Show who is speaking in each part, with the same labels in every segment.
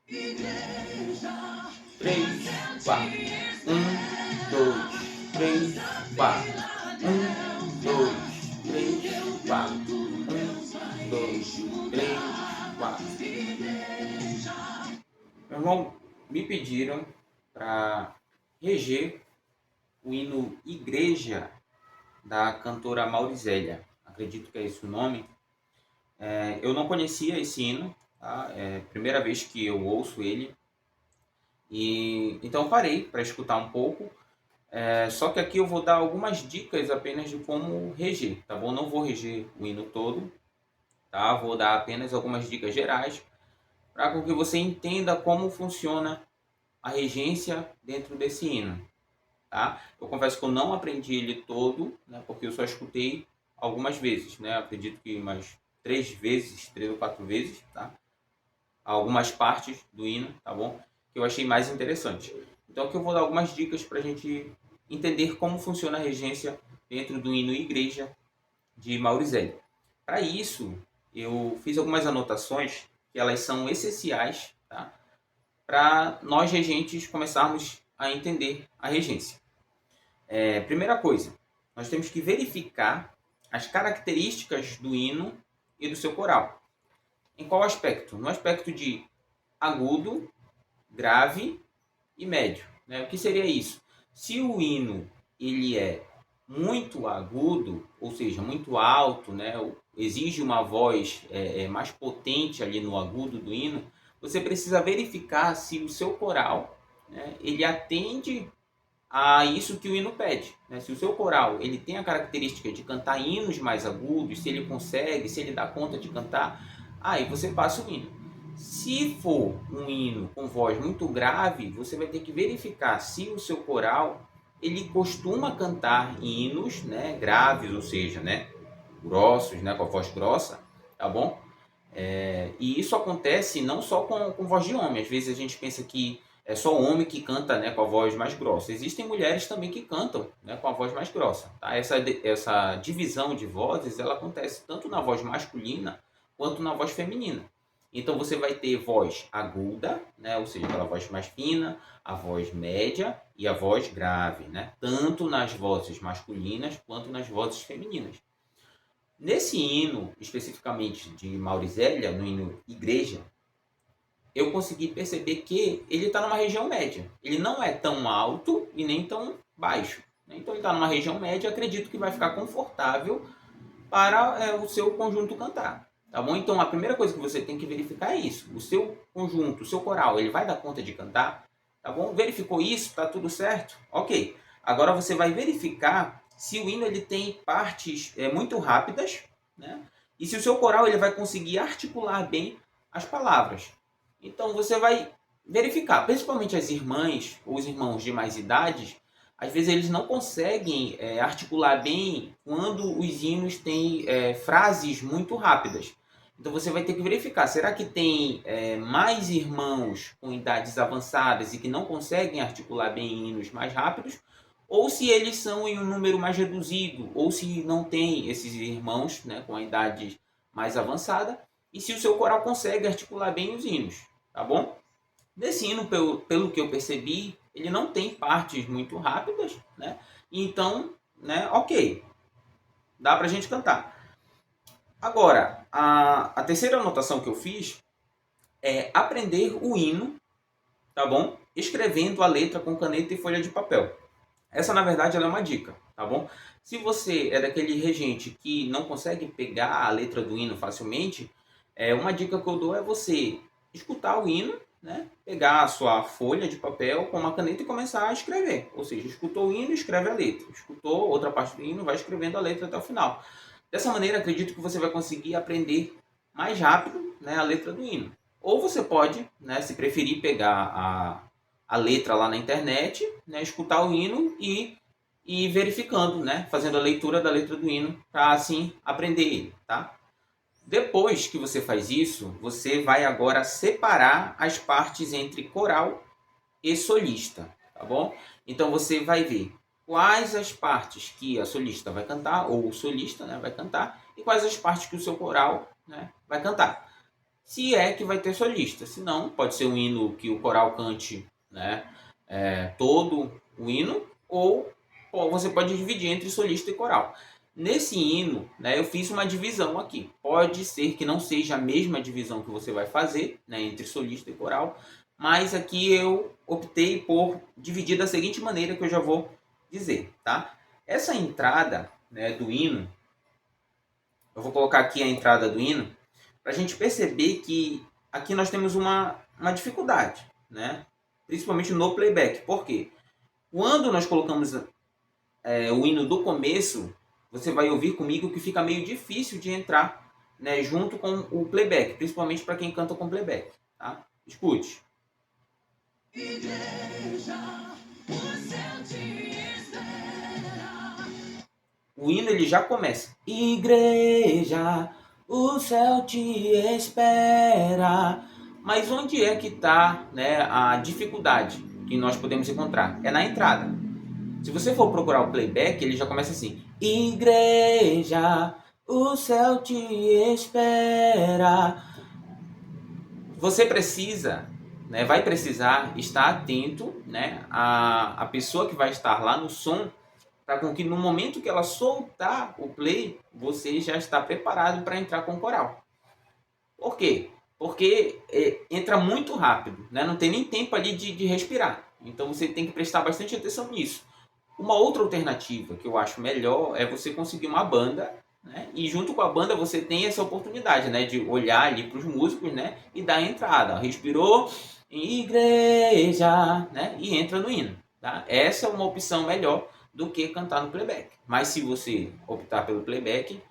Speaker 1: três, quatro. Um, dois, três, quatro. Um, dois, três, quatro. Um, dois, três, quatro. Meu irmão, me pediram para reger o hino Igreja da cantora Maurizélia. Acredito que é esse o nome. Eu não conhecia esse hino, tá? É a primeira vez que eu ouço ele. E então parei para escutar um pouco. Só que aqui eu vou dar algumas dicas apenas de como reger, tá bom? Não vou reger o hino todo, tá? Vou dar apenas algumas dicas gerais para que você entenda como funciona a regência dentro desse hino, tá? Eu confesso que eu não aprendi ele todo, né? Porque eu só escutei algumas vezes, né? Acredito que umas 3 vezes, 3 ou 4 vezes, tá? Algumas partes do hino, tá bom? Que eu achei mais interessante. Então aqui eu vou dar algumas dicas para a gente entender como funciona a regência dentro do hino Igreja de Maurizélia. Para isso, eu fiz algumas anotações que elas são essenciais, tá? Para nós regentes começarmos a entender a regência. Primeira coisa, nós temos que verificar as características do hino e do seu coral. Em qual aspecto? No aspecto de agudo, grave e médio, né? O que seria isso? Se o hino ele é muito agudo, ou seja, muito alto, né? Exige uma voz mais potente ali no agudo do hino, você precisa verificar se o seu coral, né, ele atende a isso que o hino pede, né? Se o seu coral ele tem a característica de cantar hinos mais agudos, se ele consegue, se ele dá conta de cantar, aí você passa o hino. Se for um hino com voz muito grave, você vai ter que verificar se o seu coral ele costuma cantar hinos, né, graves, ou seja, né, grossos, né, com a voz grossa, tá bom? E isso acontece não só com voz de homem. Às vezes a gente pensa que é só homem que canta, né, com a voz mais grossa. Existem mulheres também que cantam, né, com a voz mais grossa. Tá? Essa divisão de vozes ela acontece tanto na voz masculina quanto na voz feminina. Então você vai ter voz aguda, né, ou seja, aquela voz mais fina, a voz média e a voz grave, né, tanto nas vozes masculinas quanto nas vozes femininas. Nesse hino, especificamente de Maurizélia, no hino Igreja, eu consegui perceber que ele está numa região média. Ele não é tão alto e nem tão baixo. Então ele está numa região média, acredito que vai ficar confortável para o seu conjunto cantar. Tá bom? Então a primeira coisa que você tem que verificar é isso. O seu conjunto, o seu coral, ele vai dar conta de cantar? Tá bom? Verificou isso? Tá tudo certo? Ok. Agora você vai verificar se o hino ele tem partes muito rápidas, né? E se o seu coral ele vai conseguir articular bem as palavras. Então você vai verificar, principalmente as irmãs ou os irmãos de mais idades, às vezes eles não conseguem articular bem quando os hinos têm frases muito rápidas. Então você vai ter que verificar, será que tem mais irmãos com idades avançadas e que não conseguem articular bem hinos mais rápidos? Ou se eles são em um número mais reduzido, ou se não tem esses irmãos, né, com a idade mais avançada, e se o seu coral consegue articular bem os hinos, tá bom? Nesse hino, pelo que eu percebi, ele não tem partes muito rápidas, né? Então, né, ok, dá pra gente cantar. Agora, a terceira anotação que eu fiz é aprender o hino, tá bom? Escrevendo a letra com caneta e folha de papel. Essa, na verdade, ela é uma dica, tá bom? Se você é daquele regente que não consegue pegar a letra do hino facilmente, uma dica que eu dou é você escutar o hino, né? Pegar a sua folha de papel com uma caneta e começar a escrever. Ou seja, escutou o hino, escreve a letra. Escutou outra parte do hino, vai escrevendo a letra até o final. Dessa maneira, acredito que você vai conseguir aprender mais rápido, né, a letra do hino. Ou você pode, né, se preferir, pegar a letra lá na internet, né, escutar o hino e ir verificando, né, fazendo a leitura da letra do hino para assim aprender ele, tá? Depois que você faz isso, você vai agora separar as partes entre coral e solista, tá bom? Então você vai ver quais as partes que a solista vai cantar, ou o solista, né, vai cantar, e quais as partes que o seu coral, né, vai cantar. se é que vai ter solista. Se não, pode ser um hino que o coral cante, né, todo o hino, ou você pode dividir entre solista e coral. Nesse hino, né, eu fiz uma divisão aqui. Pode ser que não seja a mesma divisão que você vai fazer, né, entre solista e coral, mas aqui eu optei por dividir da seguinte maneira, que eu já vou dizer, tá? Essa entrada, né, do hino, eu vou colocar aqui a entrada do hino, para a gente perceber que aqui nós temos uma dificuldade, né? Principalmente no playback. Por quê? Quando nós colocamos o hino do começo, você vai ouvir comigo que fica meio difícil de entrar, né, junto com o playback, principalmente para quem canta com playback. Tá? Escute. Igreja, o céu te espera. O hino ele já começa. Igreja, o céu te espera. Mas onde é que está, né, a dificuldade que nós podemos encontrar? É na entrada. Se você for procurar o playback, ele já começa assim: Igreja, o céu te espera. Você precisa, né, vai precisar estar atento, né, a pessoa que vai estar lá no som, para com que no momento que ela soltar o play, você já está preparado para entrar com o coral. Por quê? Porque entra muito rápido, né? Não tem nem tempo ali de respirar. Então você tem que prestar bastante atenção nisso. Uma outra alternativa que eu acho melhor é você conseguir uma banda, né? E junto com a banda você tem essa oportunidade, né, de olhar ali para os músicos, né, e dar a entrada. Respirou em igreja, né, e entra no hino. Tá? Essa é uma opção melhor do que cantar no playback. Mas se você optar pelo playback,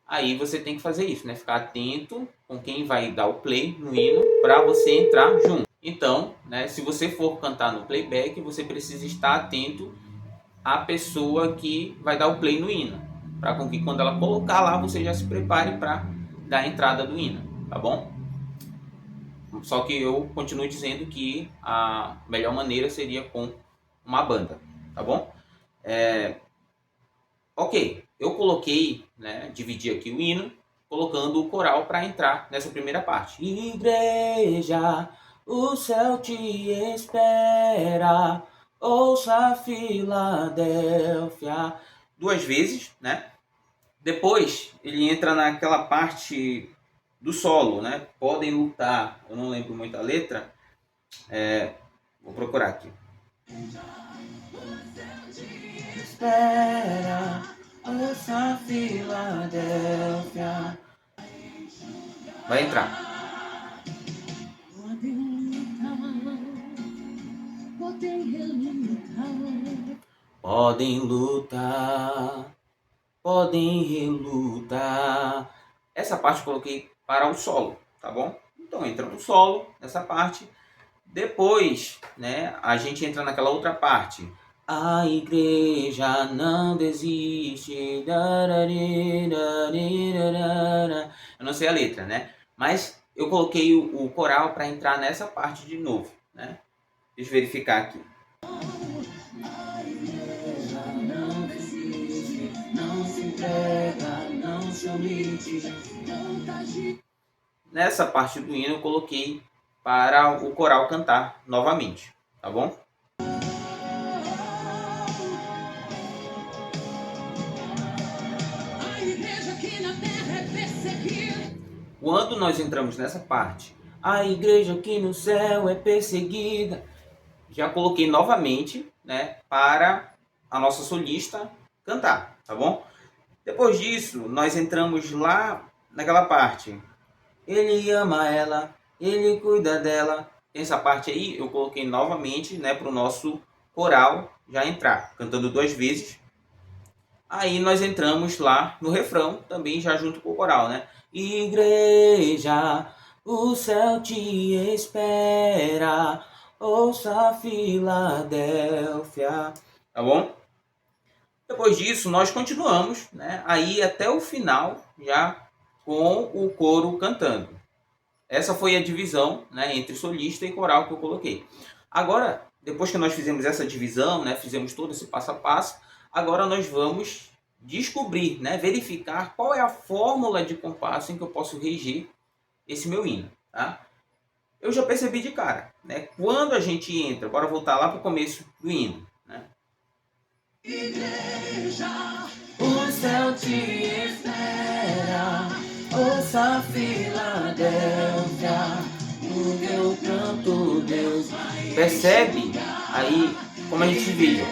Speaker 1: aí você tem que fazer isso, né? Ficar atento com quem vai dar o play no hino para você entrar junto. Então, né, se você for cantar no playback, você precisa estar atento à pessoa que vai dar o play no hino, para com que quando ela colocar lá, você já se prepare para dar a entrada do hino, tá bom? Só que eu continuo dizendo que a melhor maneira seria com uma banda, tá bom? Ok, eu coloquei, né, dividi aqui o hino, colocando o coral para entrar nessa primeira parte. Igreja, o céu te espera, ouça Filadélfia. Duas vezes, né? Depois ele entra naquela parte do solo, né? Podem lutar. Eu não lembro muito a letra. Vou procurar aqui. Espera, ouça Filadélfia. Vai entrar. Podem lutar, podem relutar. Essa parte eu coloquei para o solo, tá bom? Então entra no solo, nessa parte. Depois, né, a gente entra naquela outra parte. A igreja não desiste. Eu não sei a letra, né? Mas eu coloquei o coral para entrar nessa parte de novo, né? Deixa eu verificar aqui. A igreja não desiste, não se entrega, não se omite. Nessa parte do hino eu coloquei para o coral cantar novamente, tá bom? Quando nós entramos nessa parte, a igreja aqui no céu é perseguida, já coloquei novamente, né, para a nossa solista cantar, tá bom? Depois disso, nós entramos lá naquela parte. Ele ama ela, ele cuida dela. Essa parte aí eu coloquei novamente, né, para o nosso coral já entrar, cantando duas vezes. Aí nós entramos lá no refrão, também já junto com o coral, né? Igreja, o céu te espera, ouça Filadélfia. Tá bom? Depois disso, nós continuamos, né? Aí até o final, já com o coro cantando. Essa foi a divisão, né, entre solista e coral que eu coloquei. Agora, depois que nós fizemos essa divisão, né, fizemos todo esse passo a passo, agora nós vamos descobrir, né, verificar qual é a fórmula de compasso em que eu posso reger esse meu hino. tá? Eu já percebi de cara, né? Quando a gente entra, bora voltar lá para o começo do hino, né? Igreja, o céu te espera, ouça Filadélfia, o teu canto, Deus. Percebe aí como a gente divide?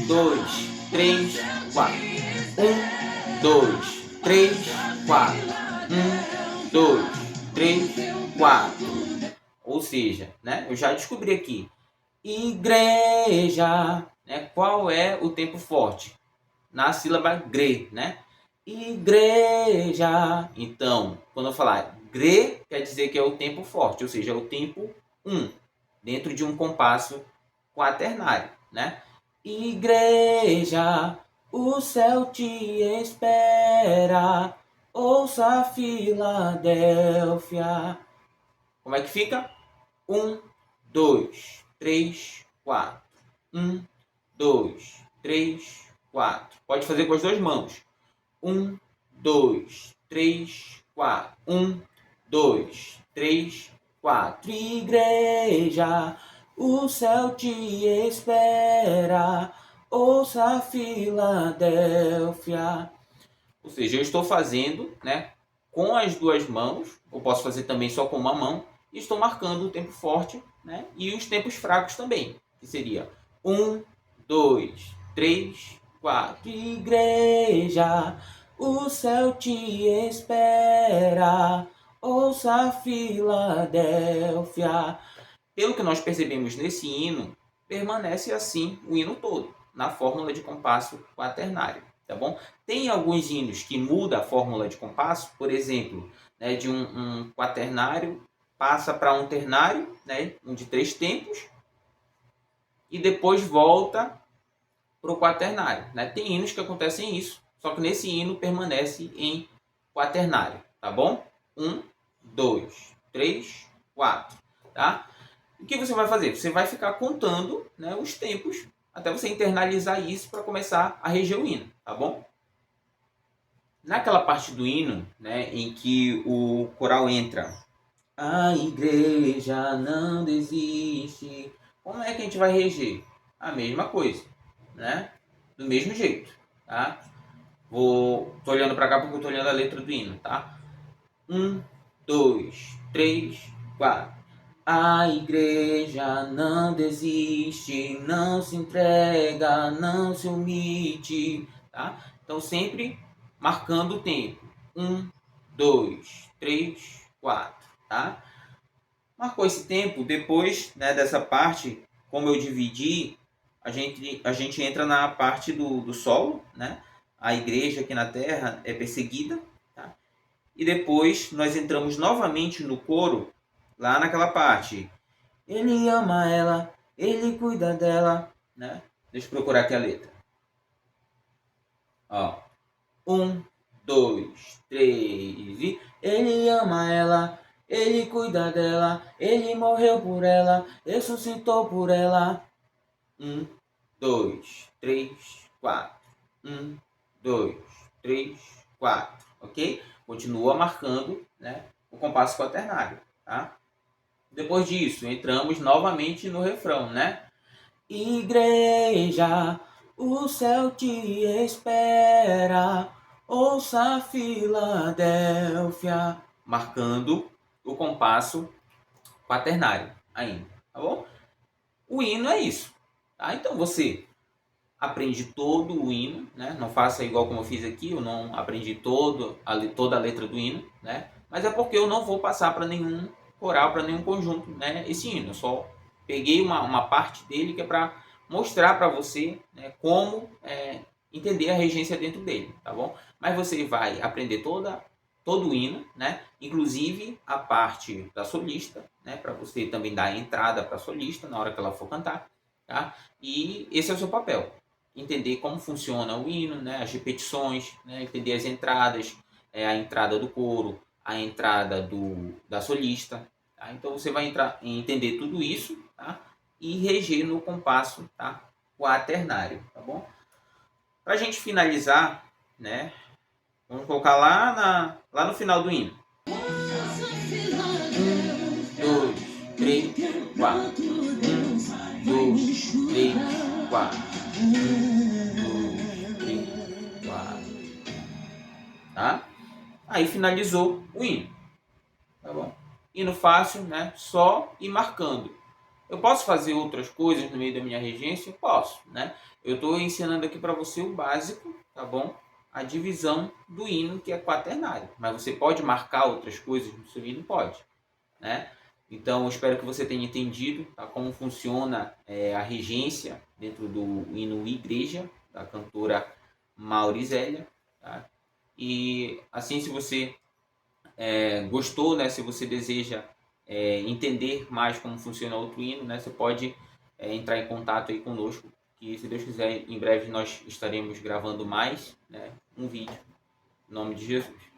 Speaker 1: 2, 3, 4. 1, 2, 3, 4. 1, 2, 3, 4. Ou seja, né, eu já descobri aqui. Igreja, né? Qual é o tempo forte? Na sílaba gre, né? Igreja. Então, quando eu falar gre, quer dizer que é o tempo forte, ou seja, é o tempo 1, dentro de um compasso quaternário, né? Igreja, o céu te espera, ouça Filadélfia. Como é que fica? 1, 2, 3, 4. 1, 2, 3, 4. Pode fazer com as duas mãos. 1, 2, 3, 4. 1, 2, 3, 4. Igreja, o céu te espera. Ouça Filadélfia. Ou seja, eu estou fazendo, né, com as duas mãos. Eu posso fazer também só com uma mão. E estou marcando o tempo forte, né, e os tempos fracos também. Que seria 1, 2, 3, 4. Igreja, o céu te espera. Ouça Filadélfia. Pelo que nós percebemos nesse hino, permanece assim o hino todo, na fórmula de compasso quaternário, tá bom? Tem alguns hinos que mudam a fórmula de compasso, por exemplo, né, de um quaternário passa para um ternário, né, um de 3 tempos, e depois volta para o quaternário, né? Tem hinos que acontecem isso, só que nesse hino permanece em quaternário, tá bom? 1, 2, 3, 4, tá? O que você vai fazer? Você vai ficar contando, né, os tempos até você internalizar isso para começar a reger o hino, tá bom? Naquela parte do hino, né, em que o coral entra, a igreja não desiste. Como é que a gente vai reger? A mesma coisa, né? Do mesmo jeito, tá? Tô olhando para cá porque eu tô olhando a letra do hino, tá? 1, 2, 3, 4. A igreja não desiste, não se entrega, não se omite, tá? Então sempre marcando o tempo. 1, 2, 3, 4, tá? Marcou esse tempo, depois, né, dessa parte, como eu dividi, a gente entra na parte do solo, né? A igreja aqui na terra é perseguida, tá? E depois nós entramos novamente no coro, lá naquela parte. Ele ama ela, ele cuida dela, né? Deixa eu procurar aqui a letra. Ó. 1, 2, 3 e... Ele ama ela, ele cuida dela, ele morreu por ela, ressuscitou por ela. 1, 2, 3, 4. 1, 2, 3, 4. Ok? Continua marcando, né, o compasso quaternário, tá? Depois disso, entramos novamente no refrão, né? Igreja, o céu te espera, ouça Filadélfia, marcando o compasso quaternário ainda, tá bom? O hino é isso, tá? Então você aprende todo o hino, né? Não faça igual como eu fiz aqui, eu não aprendi toda a letra do hino, né? Mas é porque eu não vou passar para nenhum coral, para nenhum conjunto, né? Esse hino, eu só peguei uma parte dele que é para mostrar para você, né, como entender a regência dentro dele, tá bom? Mas você vai aprender todo o hino, né? Inclusive a parte da solista, né? Para você também dar a entrada para a solista na hora que ela for cantar, tá? E esse é o seu papel, entender como funciona o hino, né, as repetições, né, entender as entradas, a entrada do coro, a entrada da solista. Tá? Então você vai entender tudo isso, tá? E reger no compasso, tá, quaternário, tá bom? Para a gente finalizar, né, vamos colocar lá no final do hino. 3, 4. 1, 2, 3, 4. 1, 2, 3, 4. Tá? Aí finalizou o hino. Tá bom? Hino fácil, né? Só ir marcando. Eu posso fazer outras coisas no meio da minha regência? Posso, né? Eu estou ensinando aqui para você o básico, tá bom? A divisão do hino, que é quaternário. Mas você pode marcar outras coisas no seu hino? Pode, né? Então, eu espero que você tenha entendido, tá, como funciona a regência dentro do hino Igreja, da cantora Maurizélia. Tá? E assim, se você gostou, né, se você deseja entender mais como funciona outro hino, né, você pode entrar em contato aí conosco, que se Deus quiser, em breve nós estaremos gravando mais, né, um vídeo. Em nome de Jesus.